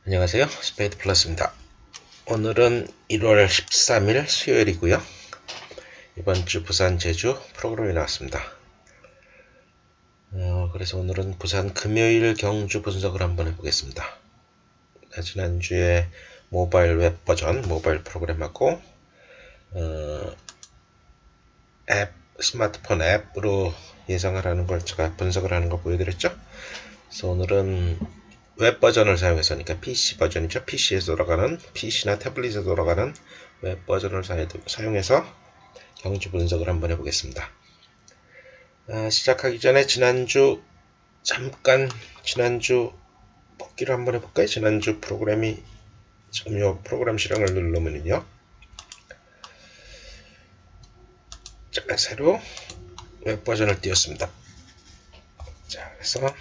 안녕하세요. 스페이드 플러스입니다. 오늘은 1월 13일 수요일이고요. 이번 주 부산 제주 프로그램이 나왔습니다. 그래서 오늘은 부산 금요일 경주 분석을 한번 해보겠습니다. 지난주에 모바일 웹 버전, 모바일 프로그램하고 스마트폰 앱으로 예상을 하는 걸 제가 분석을 하는 거 보여드렸죠. 그래서 오늘은 웹 버전을 사용해서, 그러니까 PC 버전이죠. PC에서 돌아가는, PC나 태블릿에 돌아가는 웹 버전을 사용해서 경주 분석을 한번 해보겠습니다. 시작하기 전에 지난주 복기를 한번 해볼까요? 지난주 프로그램이 지금 이 프로그램 실행을 누르면요. 자, 새로 웹 버전을 띄웠습니다. 자, 그래서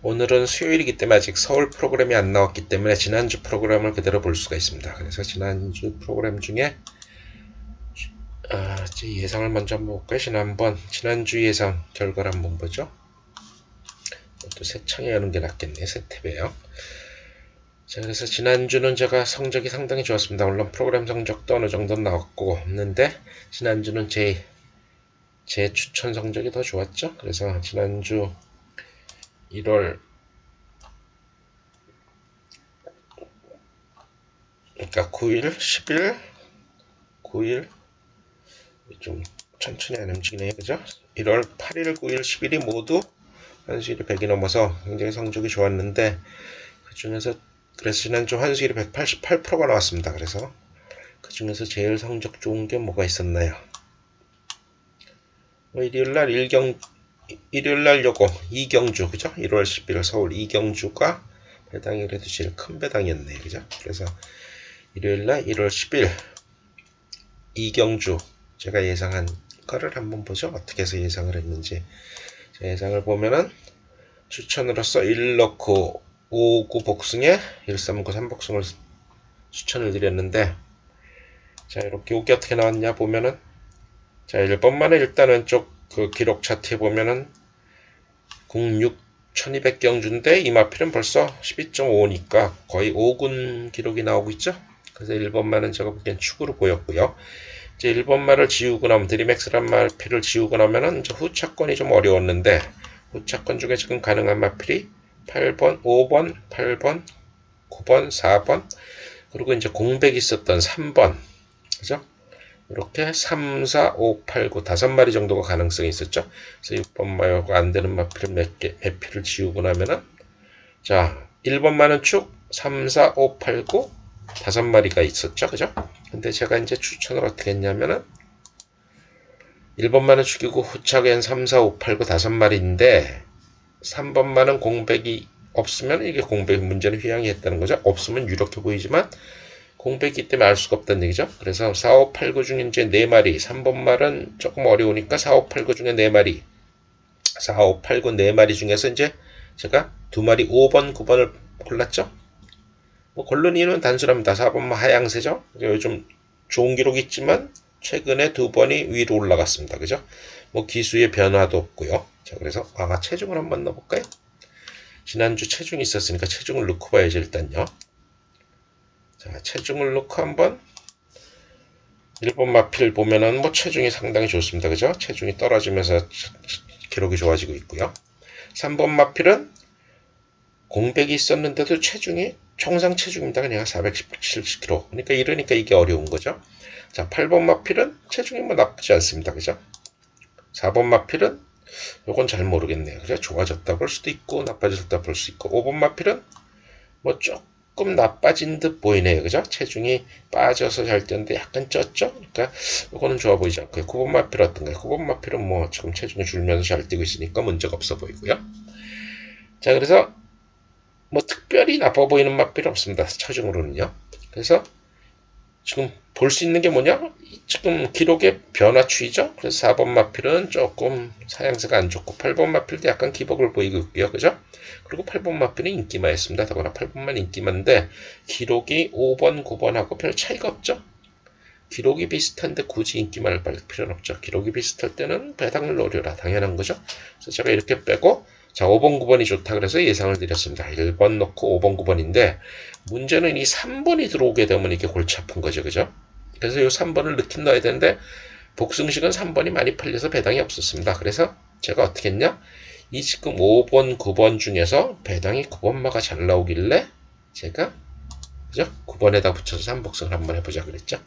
오늘은 수요일이기 때문에 아직 서울 프로그램이 안 나왔기 때문에 지난주 프로그램을 그대로 볼 수가 있습니다. 그래서 지난주 프로그램 중에 제 예상을 먼저 한번 볼까요? 지난주 예상 결과를 한번 보죠. 또 새 창에 여는 게 낫겠네. 새 탭이에요. 자, 그래서 지난주는 제가 성적이 상당히 좋았습니다. 물론 프로그램 성적도 어느 정도 나왔고 없는데 지난주는 제 추천 성적이 더 좋았죠. 그래서 지난주 1월 그러니까 9일, 10일, 9일 좀 천천히 안 움직이네요. 그죠? 1월 8일, 9일, 10일이 모두 환수일이 100이 넘어서 굉장히 성적이 좋았는데 그 중에서 그래서 지난주 환수일이 188%가 나왔습니다. 그래서 그 중에서 제일 성적 좋은 게 뭐가 있었나요? 일요일날 요거 이경주, 그죠? 1월 10일 서울 이경주가 배당이 그래도 제일 큰 배당이었네요. 그죠? 그래서 일요일날 1월 10일 이경주 제가 예상한 거를 한번 보죠. 어떻게 해서 예상을 했는지. 제 예상을 보면은 추천으로서 1 넣고 5, 9 복승에 1, 3, 9, 3 복승을 추천을 드렸는데, 자, 이렇게 여기 어떻게 나왔냐 보면은, 자, 1번만에 일단 왼쪽 그 기록 차트에 보면은 06 1200경주인데 이마필은 벌써 12.5니까 거의 5군 기록이 나오고 있죠. 그래서 1번만은 제가 보기엔 축으로 보였고요. 이제 1번말을 지우고 나면 드림엑스란 마필을 지우고 나면은 이제 후차권이 좀 어려웠는데, 후차권 중에 지금 가능한 마필이 8번, 5번, 8번, 9번, 4번, 그리고 이제 공백이 있었던 3번, 그죠? 이렇게 3, 4, 5, 8, 9, 5마리 정도가 가능성이 있었죠. 그래서 6번 마요가 안 되는 마필을 몇 필을 지우고 나면은, 자, 1번만은 축, 3, 4, 5, 8, 9, 5마리가 있었죠. 그죠? 근데 제가 이제 추천을 어떻게 했냐면은, 1번만은 축이고 후착엔 3, 4, 5, 8, 9, 5마리인데, 3번만은 공백이 없으면 이게 공백 문제는 휘양이 했다는 거죠. 없으면 유력해 보이지만 공백이 있기 때문에 알 수가 없다는 얘기죠. 그래서 4, 5, 8, 9 중에 이제 4마리, 3번 말은 조금 어려우니까 4, 5, 8, 9 중에 4마리, 4, 5, 8, 9 4마리 중에서 이제 제가 2마리 5번, 9번을 골랐죠. 뭐 골르니는 단순합니다. 4번만 하향세죠. 요즘 좋은 기록이 있지만 최근에 2번이 위로 올라갔습니다. 그죠? 뭐 기수의 변화도 없고요. 자, 그래서 체중을 한번 넣어볼까요? 지난주 체중이 있었으니까 체중을 넣고 봐야지 일단요. 자, 체중을 넣고 한번 1번 마필 보면은 뭐 체중이 상당히 좋습니다. 그죠? 체중이 떨어지면서 기록이 좋아지고 있고요. 3번 마필은 공백이 있었는데도 체중이 총상 체중입니다. 그냥 417kg. 그러니까 이게 어려운 거죠. 자, 8번 마필은 체중이 뭐 나쁘지 않습니다. 그죠? 4번 마필은 요건 잘 모르겠네요. 그죠? 좋아졌다 볼 수도 있고 나빠졌다 볼 수 있고, 5번 마필은 뭐 조금 나빠진 듯 보이네요. 그죠? 체중이 빠져서 잘 뛰었는데 약간 쪘죠? 그러니까 요거는 좋아 보이지 않고요. 9번 마필 어떤가요? 9번 마필은 뭐 지금 체중이 줄면서 잘 뛰고 있으니까 문제가 없어 보이고요. 자, 그래서 뭐 특별히 나빠 보이는 마필은 없습니다. 체중으로는요. 그래서 지금 볼 수 있는 게 뭐냐? 지금 기록의 변화추이죠. 그래서 4번 마필은 조금 사양세가 안 좋고, 8번 마필도 약간 기복을 보이고 있고요. 그죠? 그리고 8번 마필은 인기마였습니다. 더구나 8번만 인기마인데 기록이 5번, 9번하고 별 차이가 없죠. 기록이 비슷한데 굳이 인기마를 빨 필요는 없죠. 기록이 비슷할 때는 배당을 노려라. 당연한 거죠. 그래서 제가 이렇게 빼고, 자, 5번, 9번이 좋다 그래서 예상을 드렸습니다. 1번 넣고 5번, 9번인데 문제는 이 3번이 들어오게 되면 이게 골치 아픈 거죠. 그죠? 그래서 이 3번을 넣긴 넣어야 되는데 복승식은 3번이 많이 팔려서 배당이 없었습니다. 그래서 제가 어떻게 했냐? 이 지금 5번, 9번 중에서 배당이 9번마가 잘 나오길래 제가 그죠? 9번에다 붙여서 3복승을 한번 해보자 그랬죠.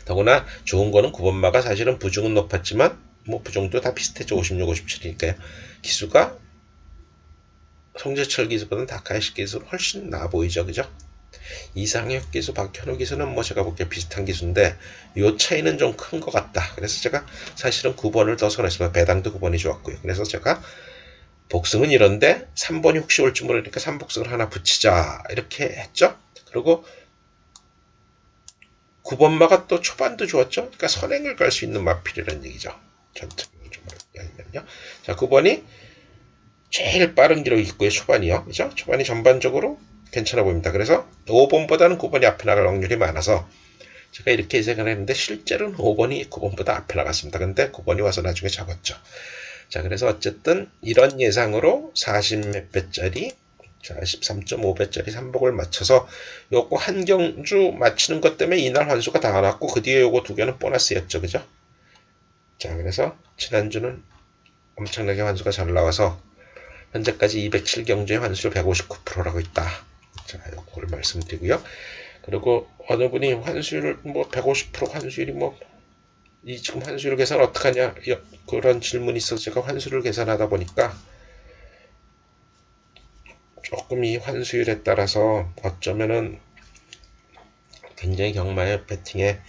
더구나 좋은 거는 9번마가 사실은 부중은 높았지만 뭐 부중도 다 비슷했죠. 56, 57이니까요. 기수가 송재철 기수보다는 다카이시 기수는 훨씬 나아 보이죠. 그죠? 이상혁 기수, 박현우 기수는 뭐 제가 보기에 비슷한 기수인데 요 차이는 좀 큰 것 같다. 그래서 제가 사실은 9번을 더 선호했습니다. 배당도 9번이 좋았고요. 그래서 제가 복승은 이런데 3번이 혹시 올지 모르니까 3복승을 하나 붙이자 이렇게 했죠. 그리고 9번마가 또 초반도 좋았죠. 그러니까 선행을 갈 수 있는 마필이라는 얘기죠. 전체적으로 좀 알면요. 자, 9번이 제일 빠른 기록이 있고요. 초반이요. 그죠? 초반이 전반적으로 괜찮아 보입니다. 그래서 5번보다는 9번이 앞에 나갈 확률이 많아서 제가 이렇게 예상을 했는데 실제로는 5번이 9번보다 앞에 나갔습니다. 근데 9번이 와서 나중에 잡았죠. 자, 그래서 어쨌든 이런 예상으로 40몇 배짜리 13.5배짜리 3복을 맞춰서 요거 한 경주 맞히는 것 때문에 이날 환수가 다 나왔고 그 뒤에 요거 두 개는 보너스였죠. 그죠? 자, 그래서 지난주는 엄청나게 환수가 잘 나와서 현재까지 207경주의 환수율 159%라고 있다. 자, 요거를 말씀드리고요. 그리고 어느 분이 환수율을 뭐 150% 환수율이 뭐 이 지금 환수율 계산 어떡하냐 그런 질문이 있어서 제가 환수율을 계산하다 보니까 조금 이 환수율에 따라서 어쩌면은 굉장히 경마의 배팅에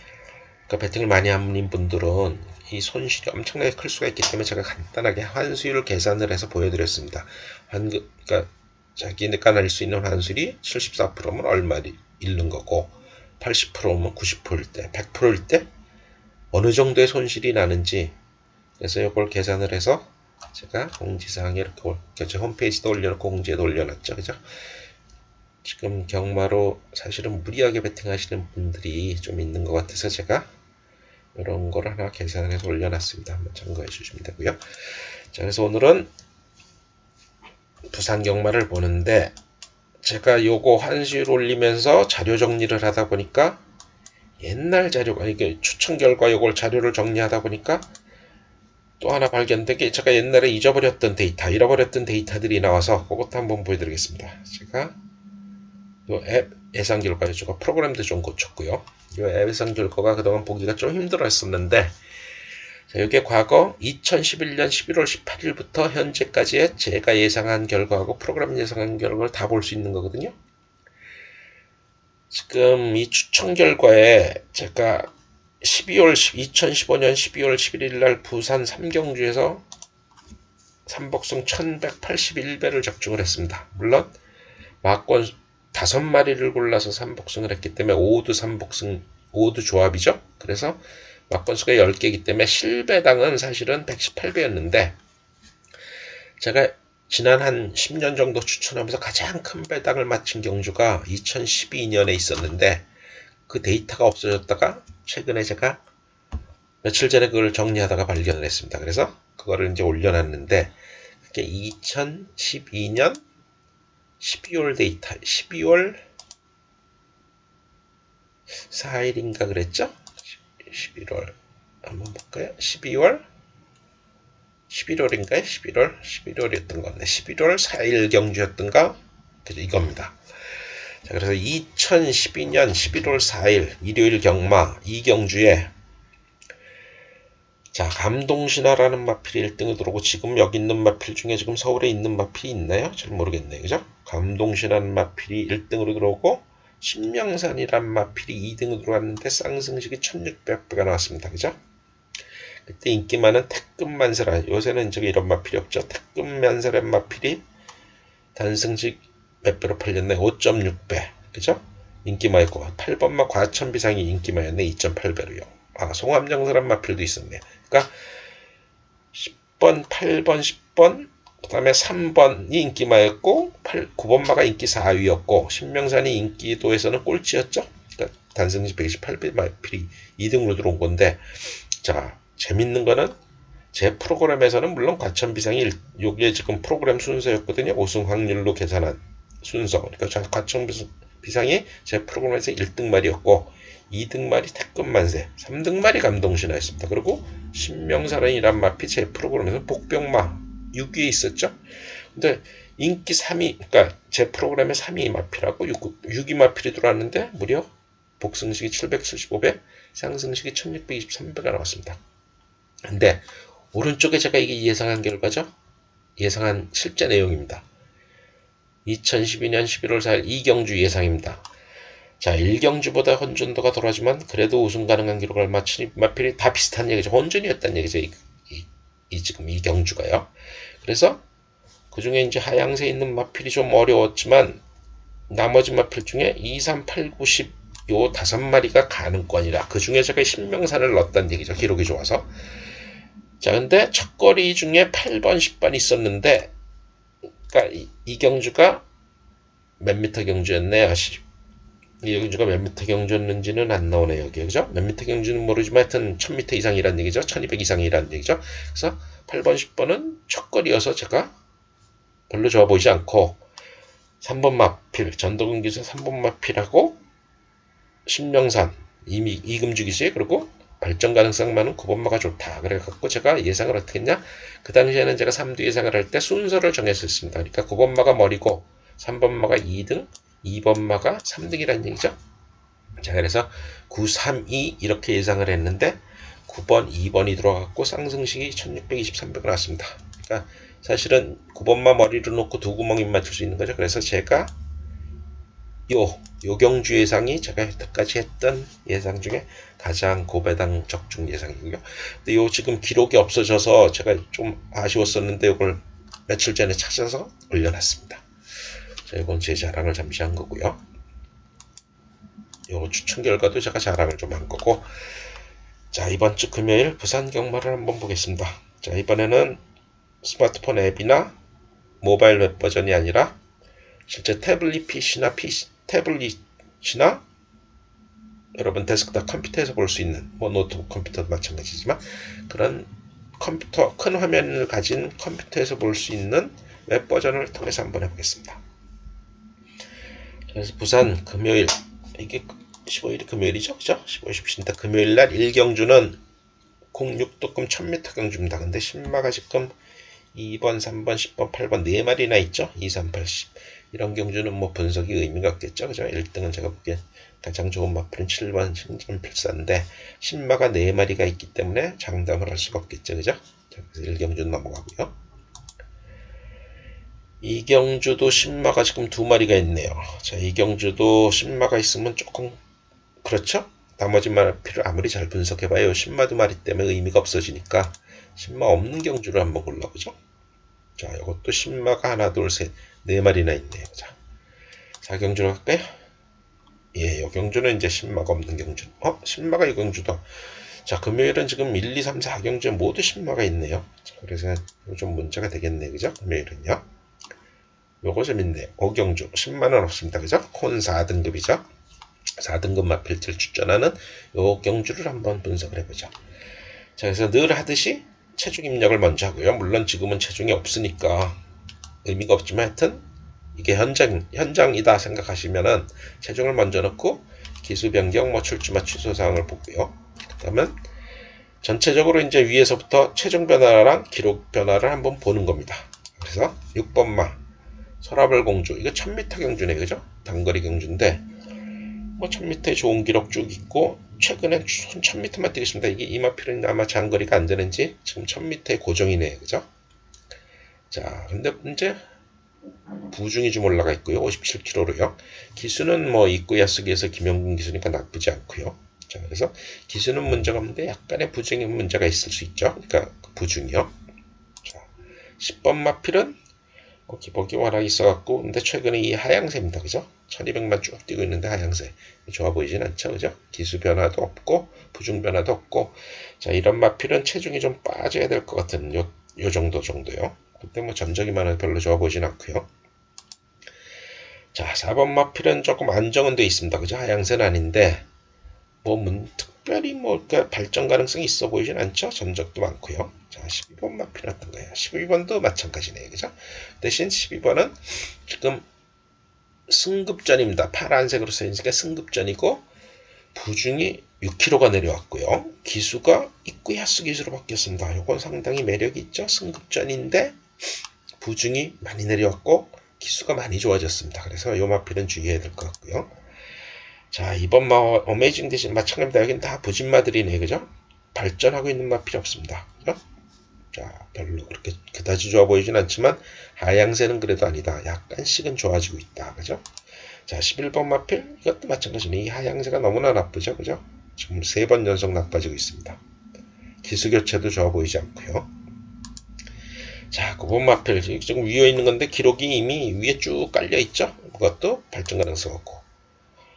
그러니까 배팅을 많이 하는 분들은 이 손실이 엄청나게 클 수가 있기 때문에 제가 간단하게 환수율을 계산을 해서 보여드렸습니다. 그러니까 자기가 낼 수 있는 환수율이 74%면 얼마를 잃는 거고 80%면 90%일 때 100%일 때 어느 정도의 손실이 나는지 그래서 이걸 계산을 해서 제가 공지사항에 이렇게 제 홈페이지도 올려놓고 공지에도 올려놨죠. 그죠? 지금 경마로 사실은 무리하게 베팅하시는 분들이 좀 있는 것 같아서 제가 이런 걸 하나 계산해서 올려놨습니다. 한번 참고해 주시면 되고요. 자, 그래서 오늘은 부산 경마를 보는데 제가 요거 환수율 올리면서 자료 정리를 하다 보니까 옛날 자료가 이게 추천 결과 요걸 자료를 정리하다 보니까 또 하나 발견된 게 제가 옛날에 잊어버렸던 데이터, 잃어버렸던 데이터들이 나와서 그것도 한번 보여드리겠습니다. 제가 요 앱 예상 결과 요거 프로그램도 좀 고쳤고요. 요 앱 예상 결과가 그동안 보기가 좀 힘들어 했었는데 자, 이게 과거 2011년 11월 18일부터 현재까지의 제가 예상한 결과하고 프로그램 예상한 결과를 다 볼 수 있는 거거든요. 지금 이 추천 결과에 제가 2015년 12월 11일 날 부산 3경주에서 삼복승 1181배를 적중을 했습니다. 물론 막권 5마리를 골라서 삼복승을 했기 때문에 5두 삼복승 5두 조합이죠. 그래서 막권수가 10개이기 때문에 실배당은 사실은 118배였는데 제가 지난 한 10년 정도 추천하면서 가장 큰 배당을 맞춘 경주가 2012년에 있었는데 그 데이터가 없어졌다가 최근에 제가 며칠 전에 그걸 정리하다가 발견을 했습니다. 그래서 그거를 이제 올려놨는데 그게 2012년 12월 데이터 12월 4일인가 그랬죠? 11월 한번 볼까요? 11월인가요? 11월이었던 건데 11월 4일 경주였던가? 그죠? 이겁니다. 자, 그래서 2012년 11월 4일 일요일 경마 이 경주에 자, 감동신화라는 마필이 1등을 들어오고 지금 여기 있는 마필 중에 지금 서울에 있는 마필이 있나요? 잘 모르겠네요. 그죠? 감동신화라는 마필이 1등으로 들어오고 신명산이란 마필이 2등으로 들어왔는데 쌍승식이 1600배가 나왔습니다. 그죠? 그때 인기 많은 태급만세라 요새는 저기 이런 마필이 없죠. 태급만세란 마필이 단승식 몇 배로 팔렸네. 5.6배. 그죠? 인기 많고 8번마 과천비상이 인기 많았네. 2.8배로요. 아, 송암정사란 마필도 있었네. 그러니까 10번, 8번, 10번, 그 다음에 3번이 인기 많았고 9번마가 인기 4위였고 신명산이 인기도에서는 꼴찌였죠. 그러니까 단승식 128배 마필이 2등으로 들어온 건데 자, 재밌는 거는 제 프로그램에서는 물론 과천 비상이 요게 지금 프로그램 순서였거든요. 우승 확률로 계산한 순서. 그러니까 과천 비상이 제 프로그램에서 1등 말이었고 2등 말이 태권 만세, 3등 말이 감동신화였습니다. 그리고 신명사란이란 마피 제 프로그램에서 복병마 6위에 있었죠. 근데 인기 3위, 그러니까 제 프로그램에 3위 마피라고 6위 마필이 들어왔는데 무려 복승식이 775배, 상승식이 1623배가 나왔습니다. 근데 오른쪽에 제가 이게 예상한 결과죠. 예상한 실제 내용입니다. 2012년 11월 4일 이경주 예상입니다. 자, 1경주보다 혼전도가 덜하지만 그래도 우승 가능한 기록을 맞추니 마필이 다 비슷한 얘기죠. 혼전이었다는 얘기죠. 지금 이경주가요. 그래서 그 중에 이제 하향세에 있는 마필이 좀 어려웠지만 나머지 마필 중에 2, 3, 8, 9, 10 요 5마리가 가능권이라 그 중에 제가 신명산을 넣었다는 얘기죠. 기록이 좋아서. 자, 근데 첫거리 중에 8번, 10번 있었는데 그러니까 이경주가 몇 미터 경주였네. 이경주가 몇 미터 경주였는지는 안 나오네요. 여기, 그죠? 몇 미터 경주는 모르지만 하여튼 1000미터 이상이라는 얘기죠. 1200 이상이라는 얘기죠. 그래서 8번, 10번은 첫거리여서 제가 별로 좋아 보이지 않고 3번 마필, 전도근 기수 3번 마필하고 신명산, 이미 이금주 기수에 그리고 발전 가능성 많은 9번마가 좋다. 그래갖고 제가 예상을 어떻게 했냐? 그 당시에는 제가 3두 예상을 할 때 순서를 정했었습니다. 그러니까 9번마가 머리고 3번마가 2등, 2번마가 3등이라는 얘기죠. 자, 그래서 9, 3, 2 이렇게 예상을 했는데 9번, 2번이 들어갔고 쌍승식이 1623배가 나왔습니다. 그러니까 사실은 9번마 머리를 놓고 두 구멍이 맞출 수 있는 거죠. 그래서 제가 요 경주 예상이 제가 여태까지 했던 예상 중에 가장 고배당 적중 예상이고요. 근데 요 지금 기록이 없어져서 제가 좀 아쉬웠었는데 이걸 며칠 전에 찾아서 올려놨습니다. 자, 이건 제 자랑을 잠시 한 거고요. 요 추천 결과도 제가 자랑을 좀 한 거고. 자, 이번 주 금요일 부산 경마를 한번 보겠습니다. 자, 이번에는 스마트폰 앱이나 모바일 웹 버전이 아니라 실제 태블릿이나 여러분 데스크탑 컴퓨터에서 볼 수 있는 뭐 노트북 컴퓨터도 마찬가지지만 그런 컴퓨터 큰 화면을 가진 컴퓨터에서 볼 수 있는 웹 버전을 통해서 한번 해보겠습니다. 그래서 부산 금요일 이게 15일이 금요일이죠, 그죠? 15일 10시인데 금요일날 1경주는 06도금 1000m 경주입니다. 근데 신마가 지금 2번, 3번, 10번, 8번 4마리나 있죠. 2, 3, 8, 10. 이런 경주는 뭐 분석이 의미가 없겠죠. 그죠? 1등은 제가 보기엔 가장 좋은 마필은 7번 신전필사인데 신마가 4마리가 있기 때문에 장담을 할 수가 없겠죠. 그죠? 자, 그래서 1경주는 넘어가고요. 2경주도 신마가 지금 2마리가 있네요. 자, 2경주도 신마가 있으면 조금 그렇죠? 나머지 마필을 아무리 잘 분석해봐요. 신마 2마리 때문에 의미가 없어지니까 신마 없는 경주를 한번 골라보죠. 자, 이것도 신마가 하나, 둘, 셋, 4마리나 있네요. 자, 4경주로 갈까요? 예, 이 경주는 이제 신마가 없는 경주. 신마가 이 경주다. 자, 금요일은 지금 1, 2, 3, 4경주에 모두 신마가 있네요. 자, 그래서 좀 문제가 되겠네. 그죠? 금요일은요. 요거 재밌네요. 5경주. 10만원 없습니다. 그죠? 콘 4등급이죠. 4등급 마필들 추천하는 요 경주를 한번 분석을 해보죠. 자, 그래서 늘 하듯이 체중 입력을 먼저 하고요. 물론 지금은 체중이 없으니까 의미가 없지만 하여튼 이게 현장이다 생각하시면은 체중을 먼저 넣고 기수 변경, 뭐 출주마 취소 사항을 보고요. 그러면 전체적으로 이제 위에서부터 체중 변화랑 기록 변화를 한번 보는 겁니다. 그래서 6번마 서라벌 공주 이거 1000m 경주네, 그죠? 단거리 경주인데 뭐 1000m에 좋은 기록 쭉 있고 최근에 1000m만 뛰겠습니다. 이게 이마필은 아마 장거리가 안 되는지 지금 1000m에 고정이네, 그죠? 자, 근데 이제 부중이 좀 올라가 있고요. 57kg로요. 기수는 뭐 이꾸야스기에서 김영gun 기수니까 나쁘지 않고요. 자, 그래서 기수는 문제가 없는데 약간의 부중에 문제가 있을 수 있죠. 그러니까 부중이요. 자, 10번 마필은 기복이 워낙 있어갖고 근데 최근에 이 하향세입니다. 그죠? 1200만 쭉 뛰고 있는데 하향세 좋아 보이진 않죠. 그죠? 기수 변화도 없고 부중 변화도 없고 자, 이런 마필은 체중이 좀 빠져야 될 것 같은 요 정도요. 그때 뭐 전적이만 해도 별로 좋아 보이진 않고요. 자, 4번 마필은 조금 안정은 돼 있습니다. 그죠? 하향세는 아닌데 특별히 그러니까 발전 가능성이 있어 보이진 않죠. 전적도 많고요. 자, 12번 마필은 어떤 거예요? 12번도 마찬가지네요. 그죠? 대신 12번은 지금 승급전입니다. 파란색으로 써있으니까 승급전이고, 부중이 6kg가 내려왔고요. 기수가 입구 야수 기수로 바뀌었습니다. 이건 상당히 매력이 있죠. 승급전인데 부중이 많이 내려왔고 기수가 많이 좋아졌습니다. 그래서 요 마필은 주의해야 될 것 같고요. 자, 이번 어메이징 대신 마찬가지입니다. 여기는 다 부진마들이네. 그죠? 발전하고 있는 마필이 없습니다. 그죠? 자, 별로 그렇게 그다지 좋아 보이진 않지만 하향세는 그래도 아니다. 약간씩은 좋아지고 있다. 그죠? 자, 11번 마필 이것도 마찬가지네. 이 하향세가 너무나 나쁘죠. 그죠? 지금 3번 연속 나빠지고 있습니다. 기수교체도 좋아 보이지 않고요. 자, 9번 마필 지금 위에 있는 건데 기록이 이미 위에 쭉 깔려 있죠. 그것도 발전 가능성 없고.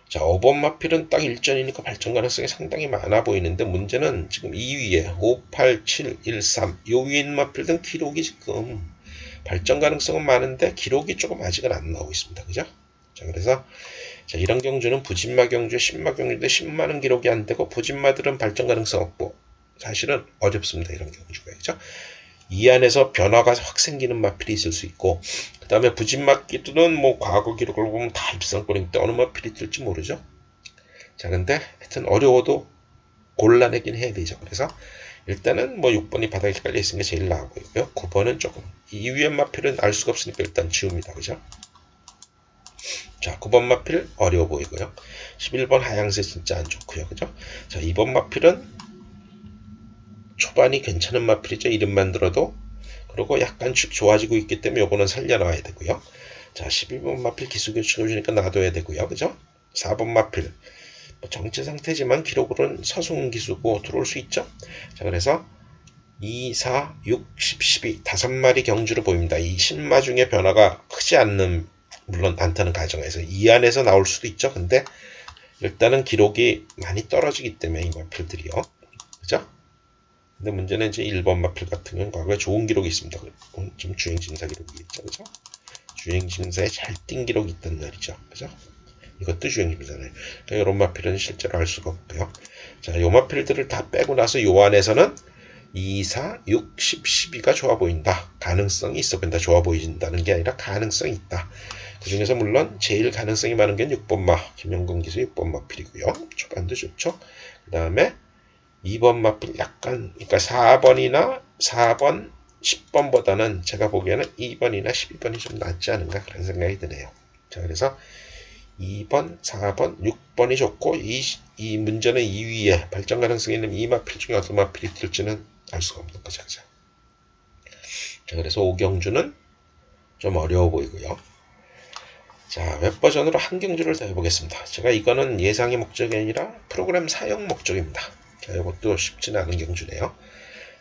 자, 5번 마필은 딱 일전이니까 발전 가능성이 상당히 많아 보이는데 문제는 지금 이 위에 5, 8, 7, 1, 3 요 위에 있는 마필은 기록이 지금 발전 가능성은 많은데 기록이 조금 아직은 안 나오고 있습니다. 그죠? 자, 그래서 자, 이런 경주는 부진마 경주에 신마 경주인데 신마는 기록이 안 되고 부진마들은 발전 가능성 없고 사실은 어렵습니다. 이런 경주가. 그죠? 이 안에서 변화가 확 생기는 마필이 있을 수 있고 그 다음에 부진마끼들은 과거 기록을 보면 다 입상권인데 어느 마필이 뜰지 모르죠. 자, 근데 하여튼 어려워도 골라내긴 해야 되죠. 그래서 일단은 6번이 바닥에 깔려 있으니까 제일 나아 보이고요. 9번은 조금 이 위에 마필은 알 수가 없으니까 일단 지웁니다. 그죠? 자, 9번 마필 어려워 보이고요. 11번 하향세 진짜 안 좋고요. 그죠? 자, 2번 마필은 초반이 괜찮은 마필이죠. 이름만 들어도. 그리고 약간 좋아지고 있기 때문에 요거는 살려놔야 되고요. 자, 12번 마필 기수교체가 주니까 놔둬야 되고요. 그죠? 4번 마필 정체 상태지만 기록으로는 서승훈 기수고 들어올 수 있죠. 자, 그래서 2, 4, 6, 10, 12 5마리 경주로 보입니다. 이 신마 중에 변화가 크지 않는 물론 안타는 가정에서 이 안에서 나올 수도 있죠. 근데 일단은 기록이 많이 떨어지기 때문에 이 마필들이요. 그죠? 근데 문제는 이제 1번 마필 같은 경우는 과거에 좋은 기록이 있습니다. 좀 주행징사 기록이 있죠. 그죠? 주행징사에 잘 뛴 기록이 있단 말이죠. 그죠? 이것도 주행징사잖아요. 그러니까 이런 마필은 실제로 알 수가 없고요. 자, 요 마필들을 다 빼고 나서 요 안에서는 2, 4, 6, 10, 12가 좋아 보인다. 가능성이 있어 보인다. 좋아 보인다는 게 아니라 가능성이 있다. 그 중에서 물론 제일 가능성이 많은 게 6번마, 김영근 기수 6번마 필이고요. 초반도 좋죠. 그 다음에 2번 마필 약간, 그러니까 4번이나 4번, 10번보다는 제가 보기에는 2번이나 12번이 좀 낫지 않은가 그런 생각이 드네요. 자, 그래서 2번, 4번, 6번이 좋고 이 문제는 2위에 발전 가능성이 있는 이 마필 중에 어떤 마필이 뜰지는 알 수가 없는 거죠. 그죠? 자, 그래서 오경주는 좀 어려워 보이고요. 자, 웹 버전으로 한 경주를 더 해보겠습니다. 제가 이거는 예상의 목적이 아니라 프로그램 사용 목적입니다. 자, 이것도 쉽지는 않은 경주네요.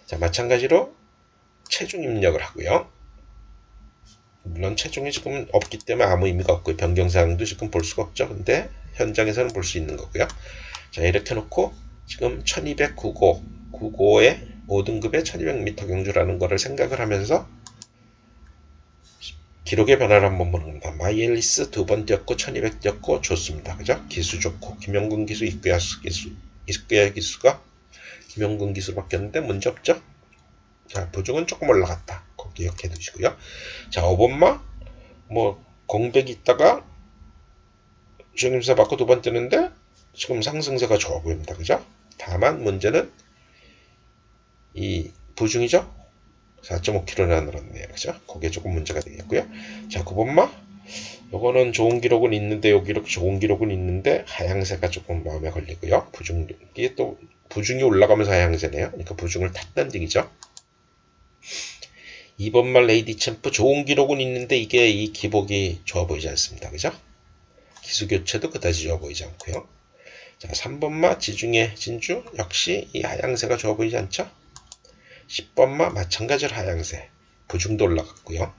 자, 마찬가지로 체중 입력을 하고요. 물론 체중이 지금 없기 때문에 아무 의미가 없고요. 변경사항도 지금 볼 수가 없죠. 근데 현장에서는 볼 수 있는 거고요. 자, 이렇게 놓고 지금 1200 95에 5등급의 1200m 경주라는 거를 생각을 하면서 기록의 변화를 한번 보는 겁니다. 마이엘리스 2번 뛰었고 1200 뛰었고 좋습니다. 그죠? 기수 좋고 김영근 기수 입구야 기수가 김영근 기수로 바뀌었는데 문제 없죠? 자, 부중은 조금 올라갔다. 그거 기억해 두시고요. 자, 5번마 공백이 있다가 주행임사 받고 2번 뜨는데 지금 상승세가 좋아 보입니다. 그죠? 다만 문제는 이 부중이죠? 4.5kg나 늘었네요. 그죠? 그게 조금 문제가 되겠고요. 자, 9번마 요거는 좋은 기록은 있는데 요 기록 좋은 기록은 있는데 하향세가 조금 마음에 걸리고요. 이게 또 부중이 올라가면서 하향세네요. 그러니까 부중을 탔다는 얘기죠. 2번마 레이디 챔프 좋은 기록은 있는데 이게 이 기복이 좋아 보이지 않습니다. 그죠? 기수 교체도 그다지 좋아 보이지 않고요. 자, 3번마 지중해 진주 역시 이 하향세가 좋아 보이지 않죠? 10번마 마찬가지로 하향세 부중도 올라갔고요.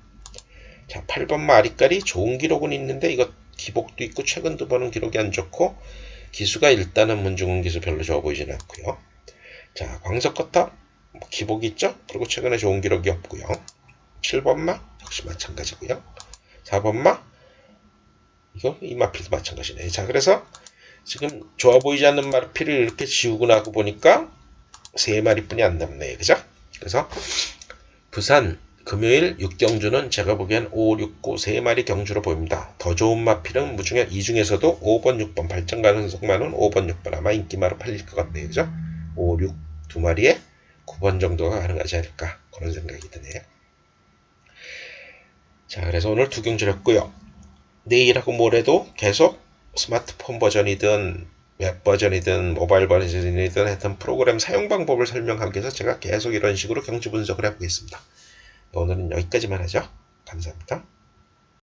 자, 8번마 아리까리 좋은 기록은 있는데 이거 기복도 있고 최근 2번은 기록이 안 좋고 기수가 일단은 문중은 기수 별로 좋아 보이지는 않고요. 자, 광석거탑 기복이 있죠? 그리고 최근에 좋은 기록이 없고요. 7번마 역시 마찬가지고요. 4번마 이거 이 마필도 마찬가지네. 자, 그래서 지금 좋아 보이지 않는 마피를 이렇게 지우고 나고 보니까 3마리뿐이 안 남네요. 그죠? 그래서 부산 금요일 6경주는 제가 보기엔 5, 6, 9 3마리 경주로 보입니다. 더 좋은 마필은 무중에 이 중에서도 5번, 6번 발전 가능성 많은 5번, 6번 아마 인기마로 팔릴 것 같네요. 그죠? 5, 6 두 마리에 9번 정도가 가능하지 않을까 그런 생각이 드네요. 자, 그래서 오늘 두 경주를 했고요. 내일하고 모레도 계속 스마트폰 버전이든 웹 버전이든 모바일 버전이든 하여튼 프로그램 사용 방법을 설명하기 위해서 제가 계속 이런 식으로 경주 분석을 해보겠습니다. 오늘은 여기까지만 하죠. 감사합니다.